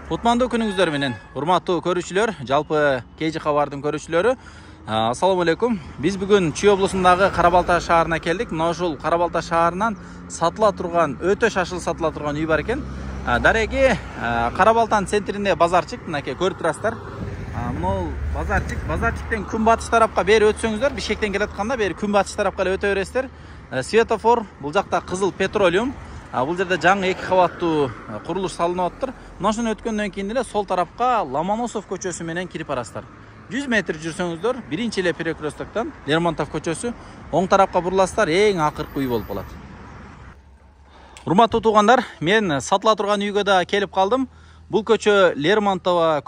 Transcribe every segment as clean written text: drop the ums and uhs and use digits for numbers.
Кутмандуу күнүңүздөр менен урматтуу көрүүчүлөр, жалпы KG кабардын көрүүчүлөрү, ассаламу алейкум. Биз бүгүн Чүй облусундагы Карабалта шаарына келдик. Мына ушул Карабалта шаарынан сатыла турган, өтө шашыл сатыла турган үй бар экен. Дареги Карабалтанын центрине базарчык, мынакей көрүп турасыздар. Мына базарчыктен күнбатыш тарапка бери өтсөңүздөр, Бишкектен келатканда бери күнбатыш тарапка эле өтө бересиздер. Светофор, бул жакта кызыл петролиум. Бул жерде жаңы 2 кабаттуу курулуш салынып атыптыр. Мынашын өткөндөн кийин эле сол тарапка Ломоносов көчөсү менен кирип барасыздар. 100 метр жүрсөңүздөр, биринчи эле перекресттоктон Лермонтов көчөсү, оң тарапка буруласыздар, эң акыркы үй болуп калат. Урматтуу туугандар, мен сатыла турган үйгө да келип калдым. Бул көчө Лермонтов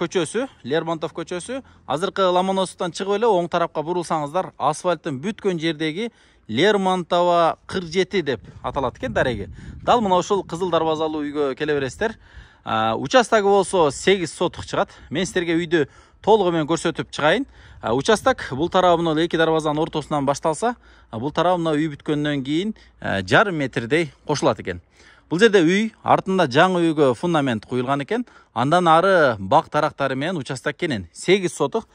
көчөсү. Азыркы Ломоносовдон чыгып эле оң тарапка бурулсаңыздар, асфальттын бүткөн жердеги Лермонтова 47 деп аталат экен дареги. Дал мына ушул кызыл дарбазалуу үйгө келе бересиздер. Участогу болсо 8 сотук чыгат. Мен силерге үйдү толугу менен көрсөтүп чыгайын. Участок бул тарабынан 2 дарбазанын ортосунан башталса, бул тарабына үй бүткөндөн кийин жарым метрдей кошулат экен. Бул жерде үй, артында жаңы үйгө фундамент куюлган экен. Андан ары бак тарактары менен участок кенен 8 сотук.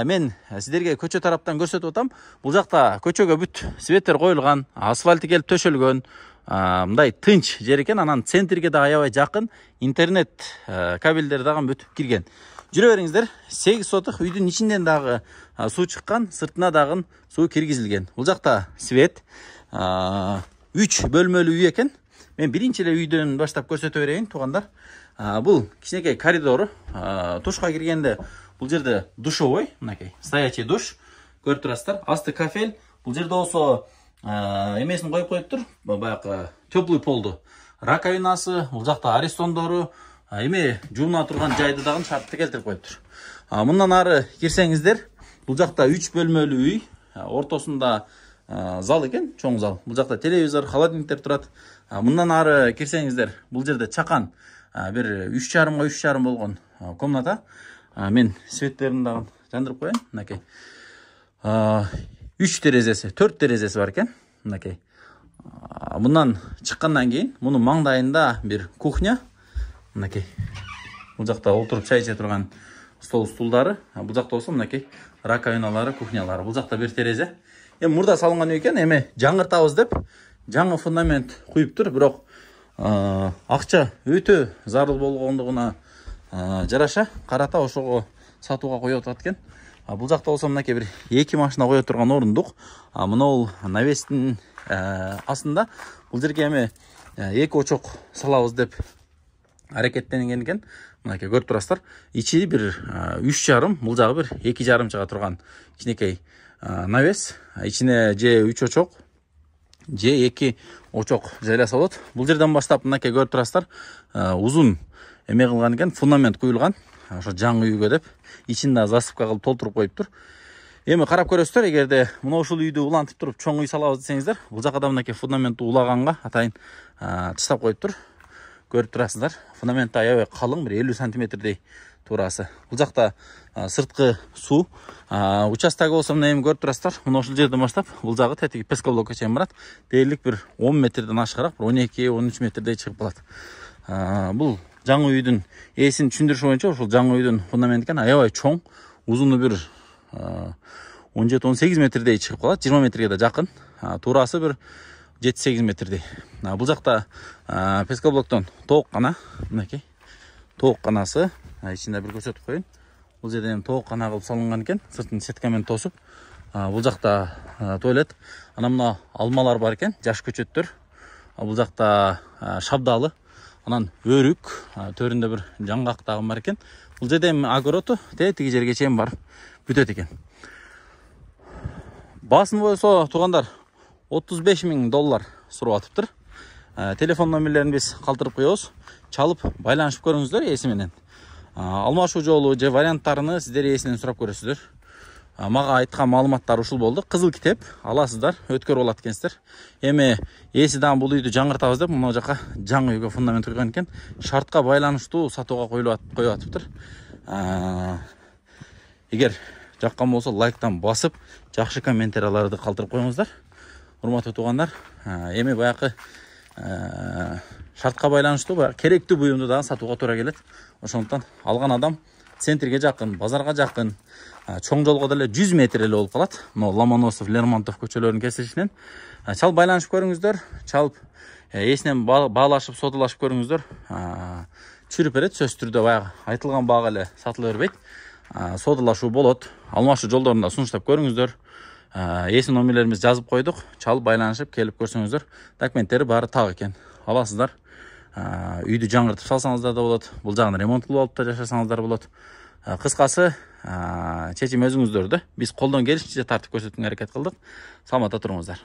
Мен сіздерге көчө тараптан көрсөтүп атам. Бул жакта көчөгө бүт светтер коюлган, асфальты келип төшөлгөн, мындай тынч жер экен. Анан центрге да аябай жакын, интернет кабелдери дагы бүтүп кирген. Жүрө бериңиздер. 8 сотук үйдүн ичинден дагы суу чыккан, сыртына дагы суу киргизилген. Бул жакта свет, 3 бөлмөлүү үй экен. Мен биринчи эле үйдөн баштап көрсөтө берейин, туугандар. Бул кичинекей коридору, тушка киргенде бул жерде душевой, мынакей, стоячий душ, көрүп турасыздар. Асты кафель. Бул жерде болсо эмесин коюп коюптур, баягы теплый полду. Раковинасы, бул жакта арестондору, эме жууна турган жайды дагы шартты келтирип коюптур. Мындан ары кирсеңиздер, бул жакта 3 бөлмөлүү үй, ортосунда зал экен, чоң зал. Бул жакта телевизор, холодильниктер турат. Мындан ары кирсеңиздер, бул жерде чакан бир 3,5 га 3,5 болгон комната. Мен светтерин дагы жандырып коеюн, мынакей. 3 терезеси, 4 терезеси бар экен, мынакей. Мындан чыккандан кийин мунун маңдайында бир кухня, мынакей. Бул жакта отуруп чай иче турган стол стулдары, бул жакта болсо мынакей раковиналары, кухнялары. Бул жакта бир терезе. Эми мурда салынган үй экен, эми жаңыртабыз деп жаңы фундамент куюптур, бирок акча өтө зарыл болгондугуна жараша карата ошого сатууга коюп атат экен. Бул жакта болсо мынакей бир 2 машина кое турган орундук. Мына бул навестин астында. Бул жерге эми 2 очок салабыз деп аракеттенген экен. Мынакей көрүп турасыздар. Ичи бир 3,5, бул жагы бир 2,5 чыга турган кичинекей навес. Ичине же 3 очок, же 2 очок жайласа болот. Бул жерден баштап мынакей көрүп турасыздар. Узун эме кылган экен, фундамент куюлган. Ошо жаңы үйгө деп ичинде засыпка кылып толтуруп коюптур. Эми карап көрөсүздөр, эгерде мына ушул үйдү улантып туруп чоң үй салабыз десеңиздер, бул жакка да мынакей фундаментти улаганга атайын таштап коюптур. Көрүп турасыздар. Фундамент аябай калың, бир 50 сантиметрдей туурасы. Бул жакта сырткы суу, участогу болсо мына эми көрүп турасыздар. Мына ушул жерден баштап бул жагы тетиги пескоблокко чейин барат. Дээрлик бир 10 метрден ашыгыраак, 12-13 метрдей чыгып калат. Бул жаңы үйдүн ээсин түшүндүрүшү боюнча ушул жаңы үйдүн фундаменти экен, аябай чоң, узуну бир 17-18 метрдей чыгып калат, 20 метрге да жакын, туурасы бир 7-8 метрдей. Бул жакта пескоблоктон тоок кана, мынакей, тоок канасы, ичинде бир көрсөтүп коеюн. Бул жерден тоок кана кылып салынган экен, сыртын сеткамен тосуп. Бул жакта туалет, анан мына алмалар бар экен, жаш көчөттөр. Бул жакта шабдалы, анан өрүк, төрүндө бир жаңгак дагы бар экен. Бул жерде огороду тетиги жерге чейин барып бүтөт экен. Басын болсо, туугандар, $35,000 сурап атыптыр. Телефон номерлерин биз калтырып коебуз. Чалып байланышып көрүңүздөр ээси менен. Алмашуу жолу же варианттарыны сиздер ээсинен сурап көрөсүздөр. Мага айткан маалыматтар ушул болду. Кызыл китеп аласыздар, өткөрүп алат экенсиздер. Эми ээси дагы бул үйдү жаңыртабыз деп мына жака жаңы үйгө фундамент куйган экен. Шартка байланыштуу сатууга коюп атыптыр. Эгер жаккан болсо лайктан басып, жакшы комментарияларды калтырып коюңуздар. Урматтуу туугандар, эми баягы шартқа байланыштуу баягы керектүү буюмду дагы сатууга туура келет. Ошондуктан алган адам центрге жакын, базарга жакын, чоң жолго деле 100 метр эле болуп калат. Мына Ломоносов, Лермонтов көчөлөрүнүн кесилишинен чалып байланышып көрүңүздөр. Чалып эсинен баалашып, содалашып көрүңүздөр. Чүрүп берет, сөзсүз түрдө баягы айтылган баага эле сатыла бербейт. Содалашуу болот. Алмашуу жолдорунда сунуштап көрүңүздөр. Эси номерлерибизди жазып койдук. Чалып байланышып келип көрсөңүздөр. Документтери баары так экен. Аласыздар. Үйдү жаңыртып салсаңыздар да болот. Бул жагын ремонт кылып алып да жашасаңыздар болот. Кыскасы, чечим өзүңүздөрдө. Биз колдон келишинче тартип көрсөтүүгө аракет кылдык. Саламатта туруңуздар.